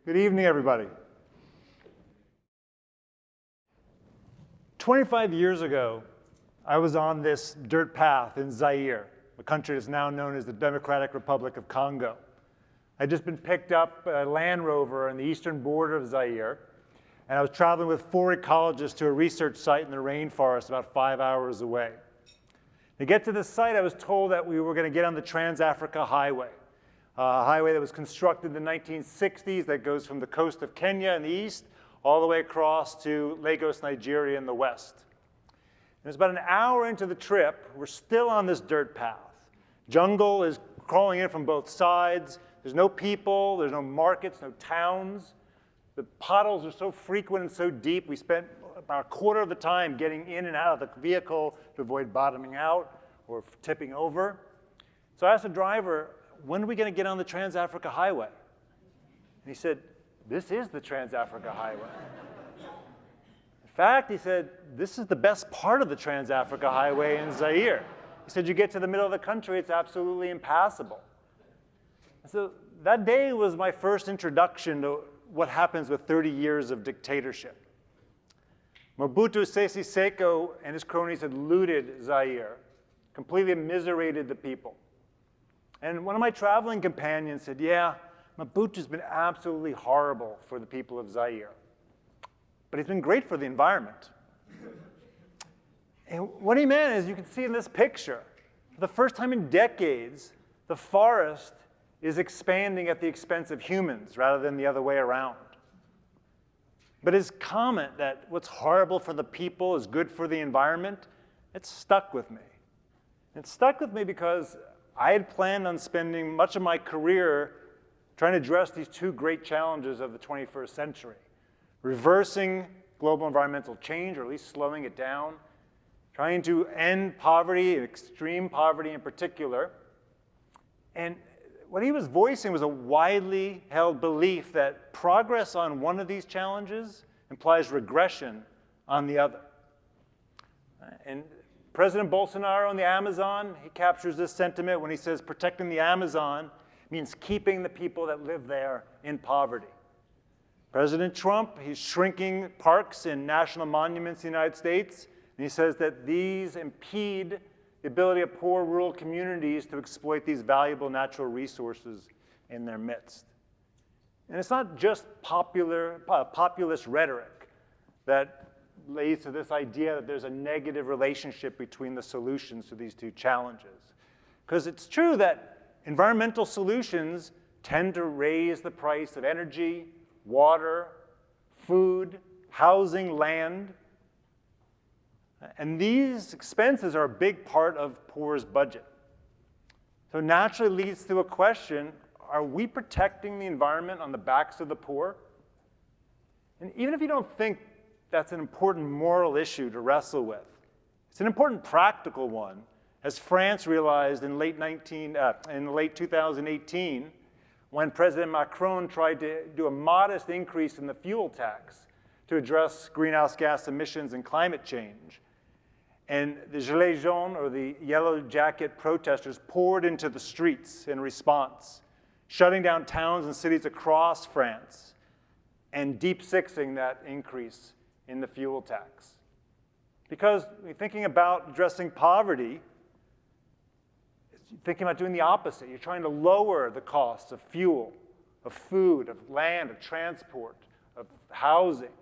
Good evening, everybody. 25 years ago, I was on this dirt path in Zaire, a country that's now known as the Democratic Republic of Congo. I'd just been picked up a Land Rover on the eastern border of Zaire, and I was traveling with 4 ecologists to a research site in the rainforest about 5 hours away. To get to the site, I was told that we were going to get on the Trans-Africa Highway, a highway that was constructed in the 1960s that goes from the coast of Kenya in the east all the way across to Lagos, Nigeria in the west. And it's about an hour into the trip. We're still on this dirt path. Jungle is crawling in from both sides. There's no people, there's no markets, no towns. The potholes are so frequent and so deep, we spent about a quarter of the time getting in and out of the vehicle to avoid bottoming out or tipping over. So I asked the driver, when are we going to get on the Trans-Africa Highway? And he said, this is the Trans-Africa Highway. In fact, he said, this is the best part of the Trans-Africa Highway in Zaire. He said, you get to the middle of the country, it's absolutely impassable. And so that day was my first introduction to what happens with 30 years of dictatorship. Mobutu Sese Seko and his cronies had looted Zaire, completely immiserated the people. And one of my traveling companions said, yeah, Mobutu's been absolutely horrible for the people of Zaire, but he's been great for the environment. And what he meant is, you can see in this picture, for the first time in decades, the forest is expanding at the expense of humans rather than the other way around. But his comment that what's horrible for the people is good for the environment, it stuck with me. It stuck with me because I had planned on spending much of my career trying to address these 2 great challenges of the 21st century: reversing global environmental change, or at least slowing it down, trying to end poverty, extreme poverty in particular. And what he was voicing was a widely held belief that progress on one of these challenges implies regression on the other. And President Bolsonaro in the Amazon, he captures this sentiment when he says protecting the Amazon means keeping the people that live there in poverty. President Trump, he's shrinking parks and national monuments in the United States, and he says that these impede the ability of poor rural communities to exploit these valuable natural resources in their midst. And it's not just populist rhetoric that leads to this idea that there's a negative relationship between the solutions to these 2 challenges. Because it's true that environmental solutions tend to raise the price of energy, water, food, housing, land. And these expenses are a big part of poor's budget. So naturally leads to a question, are we protecting the environment on the backs of the poor? And even if you don't think that's an important moral issue to wrestle with, it's an important practical one, as France realized in late 2018, when President Macron tried to do a modest increase in the fuel tax to address greenhouse gas emissions and climate change. And the Gilets jaunes, or the yellow jacket protesters, poured into the streets in response, shutting down towns and cities across France and deep-sixing that increase in the fuel tax. Because thinking about addressing poverty, thinking about doing the opposite. You're trying to lower the costs of fuel, of food, of land, of transport, of housing.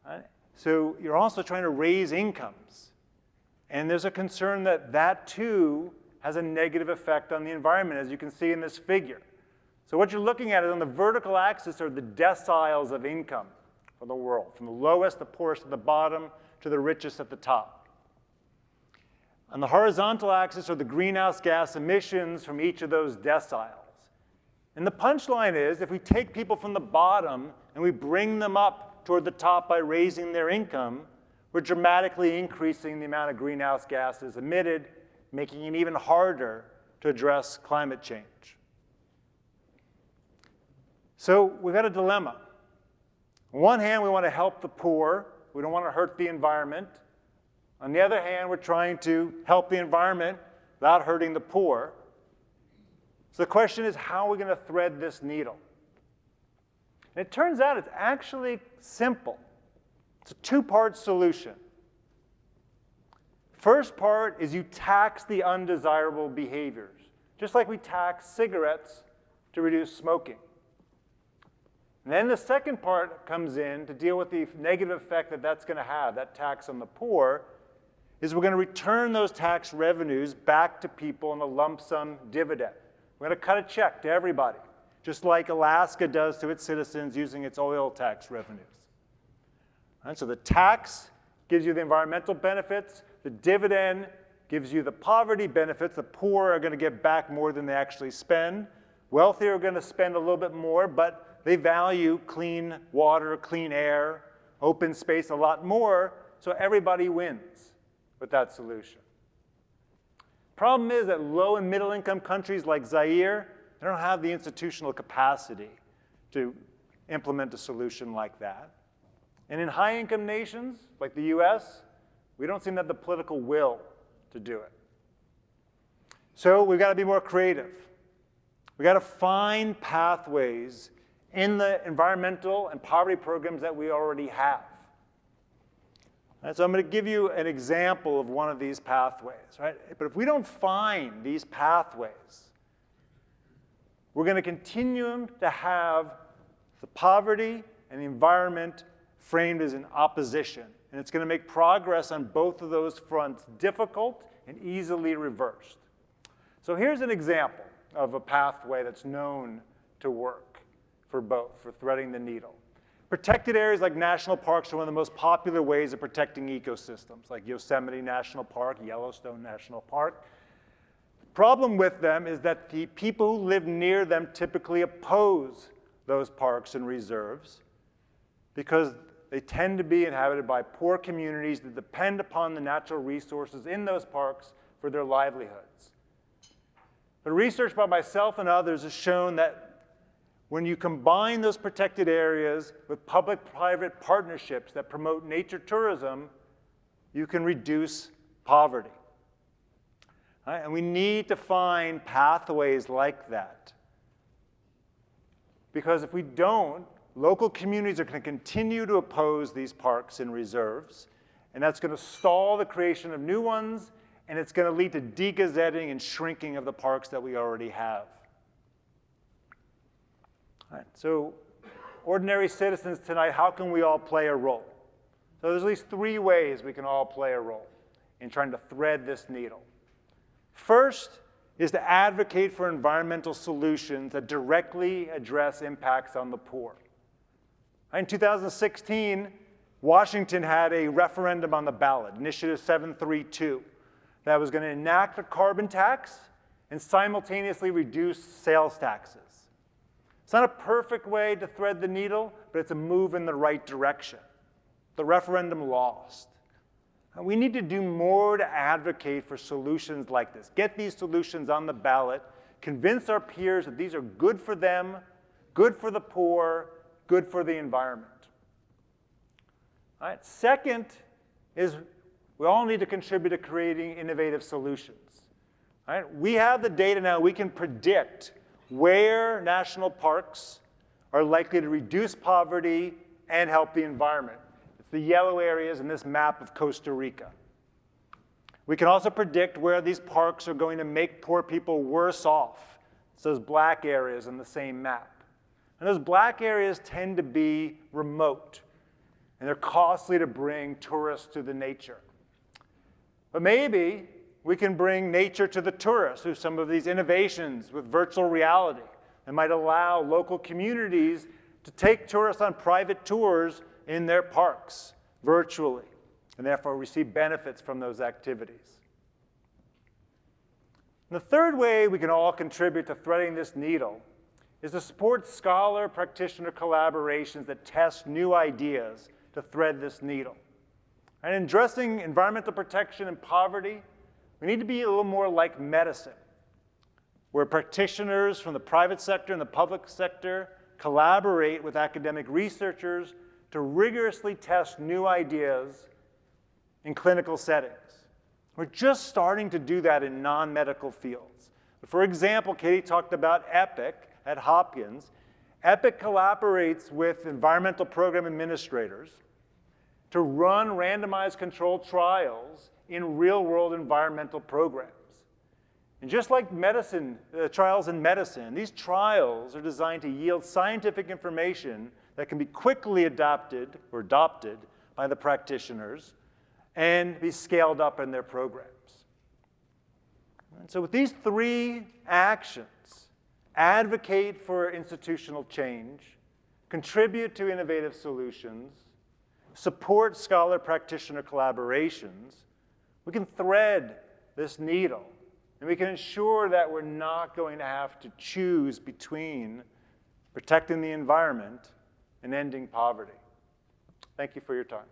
Right? So you're also trying to raise incomes. And there's a concern that that too has a negative effect on the environment, as you can see in this figure. So what you're looking at is on the vertical axis are the deciles of income for the world, from the lowest, the poorest at the bottom, to the richest at the top. On the horizontal axis are the greenhouse gas emissions from each of those deciles. And the punchline is, if we take people from the bottom and we bring them up toward the top by raising their income, we're dramatically increasing the amount of greenhouse gases emitted, making it even harder to address climate change. So we've got a dilemma. On one hand, we want to help the poor. We don't want to hurt the environment. On the other hand, we're trying to help the environment without hurting the poor. So the question is, how are we going to thread this needle? And it turns out it's actually simple. It's a two-part solution. First part is you tax the undesirable behaviors, just like we tax cigarettes to reduce smoking. And then the second part comes in to deal with the negative effect that that's going to have, that tax on the poor, is we're going to return those tax revenues back to people in a lump sum dividend. We're going to cut a check to everybody, just like Alaska does to its citizens using its oil tax revenues. Right, so the tax gives you the environmental benefits. The dividend gives you the poverty benefits. The poor are going to get back more than they actually spend. Wealthy are going to spend a little bit more, but they value clean water, clean air, open space a lot more, so everybody wins with that solution. Problem is that low and middle income countries like Zaire, they don't have the institutional capacity to implement a solution like that. And in high income nations like the US, we don't seem to have the political will to do it. So we've got to be more creative. We've got to find pathways in the environmental and poverty programs that we already have. And so I'm going to give you an example of one of these pathways, right? But if we don't find these pathways, we're going to continue to have the poverty and the environment framed as in opposition. And it's going to make progress on both of those fronts difficult and easily reversed. So here's an example of a pathway that's known to work for both, for threading the needle. Protected areas like national parks are one of the most popular ways of protecting ecosystems, like Yosemite National Park, Yellowstone National Park. The problem with them is that the people who live near them typically oppose those parks and reserves because they tend to be inhabited by poor communities that depend upon the natural resources in those parks for their livelihoods. But research by myself and others has shown that when you combine those protected areas with public-private partnerships that promote nature tourism, you can reduce poverty. Right? And we need to find pathways like that. Because if we don't, local communities are going to continue to oppose these parks and reserves, and that's going to stall the creation of new ones, and it's going to lead to degazetting and shrinking of the parks that we already have. All right, so ordinary citizens tonight, how can we all play a role? So there's at least three ways we can all play a role in trying to thread this needle. First is to advocate for environmental solutions that directly address impacts on the poor. In 2016, Washington had a referendum on the ballot, Initiative 732, that was going to enact a carbon tax and simultaneously reduce sales taxes. It's not a perfect way to thread the needle, but it's a move in the right direction. The referendum lost. And we need to do more to advocate for solutions like this. Get these solutions on the ballot, convince our peers that these are good for them, good for the poor, good for the environment. All right. Second is we all need to contribute to creating innovative solutions. All right. We have the data now. We can predict where national parks are likely to reduce poverty and help the environment. It's the yellow areas in this map of Costa Rica. We can also predict where these parks are going to make poor people worse off. It's those black areas in the same map. And those black areas tend to be remote, and they're costly to bring tourists to the nature. But maybe we can bring nature to the tourists through some of these innovations with virtual reality that might allow local communities to take tourists on private tours in their parks virtually, and therefore receive benefits from those activities. And the third way we can all contribute to threading this needle is to support scholar-practitioner collaborations that test new ideas to thread this needle. And in addressing environmental protection and poverty, we need to be a little more like medicine, where practitioners from the private sector and the public sector collaborate with academic researchers to rigorously test new ideas in clinical settings. We're just starting to do that in non-medical fields. For example, Katie talked about EPIC at Hopkins. EPIC collaborates with environmental program administrators to run randomized controlled trials in real-world environmental programs. And just like trials in medicine, these trials are designed to yield scientific information that can be quickly adopted by the practitioners and be scaled up in their programs. And so with these three actions, advocate for institutional change, contribute to innovative solutions, support scholar-practitioner collaborations, we can thread this needle, and we can ensure that we're not going to have to choose between protecting the environment and ending poverty. Thank you for your time.